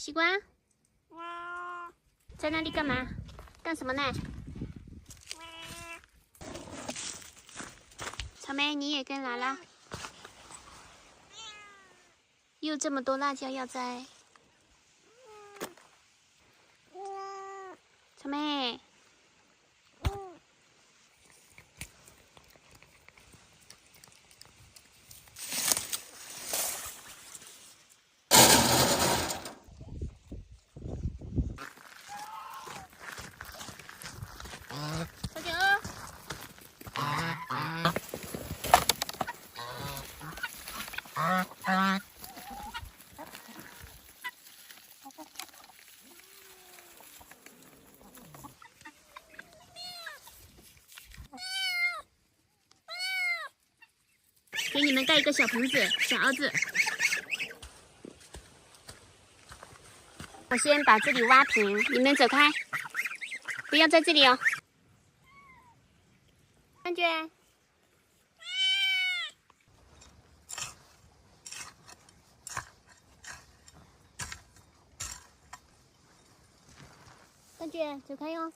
西瓜，在那里干嘛？干什么呢？草莓，你也跟来了。又这么多辣椒要摘。草莓。小九。给你们带一个小盆子，小儿子。我先把这里挖平，你们走开，不要在这里哦。感觉。感觉走开哟。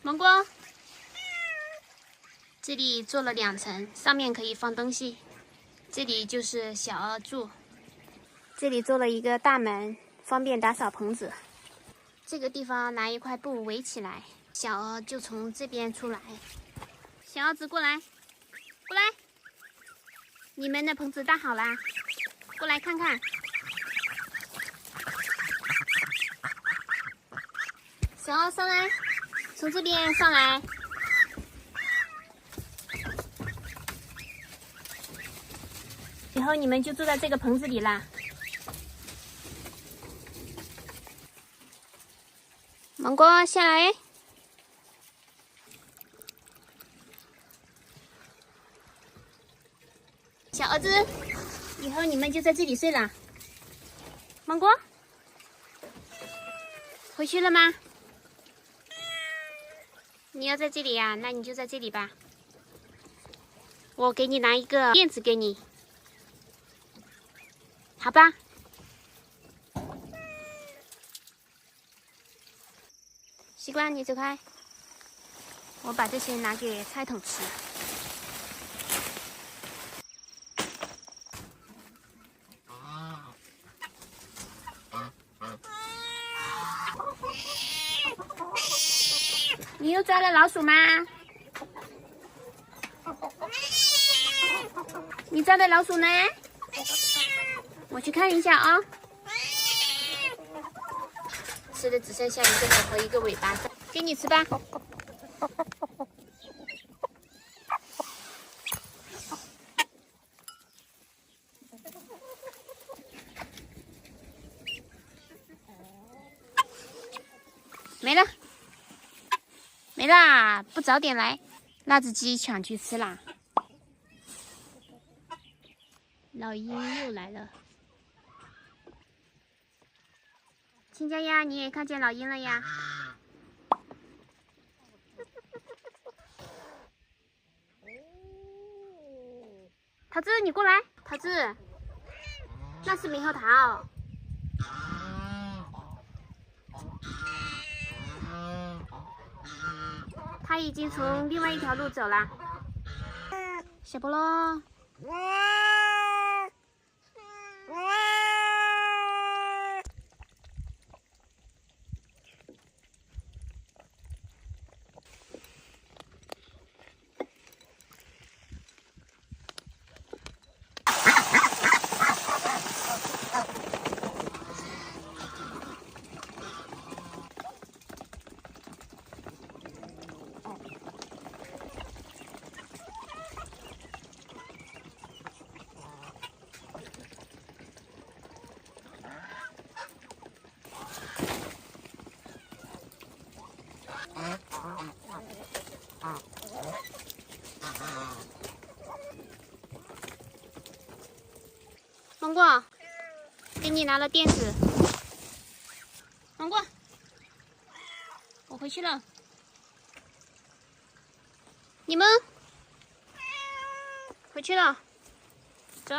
芒果，这里做了2层，上面可以放东西。这里就是小鹅住，这里做了一个大门，方便打扫棚子。这个地方拿一块布围起来，小鹅就从这边出来。小儿子过来，过来，你们的棚子搭好啦，过来看看。小鹅上来。从这边上来，以后你们就住在这个棚子里啦。芒果下来，小儿子，以后你们就在这里睡啦。芒果，回去了吗？你要在这里呀？那你就在这里吧。我给你拿一个垫子给你，好吧？西瓜，你走开。我把这些拿给菜桶吃。你又抓了老鼠吗？你抓的老鼠呢？我去看一下啊。吃的只剩下一个头和一个尾巴，给你吃吧。没了，没啦！不早点来，辣子鸡抢去吃啦。老鹰又来了。亲家呀，你也看见老鹰了呀？桃子，你过来，桃子，那是猕猴桃。它已经从另外一条路走了。小菠萝。芒果，给你拿了垫子。芒果，我回去了。你们回去了，走。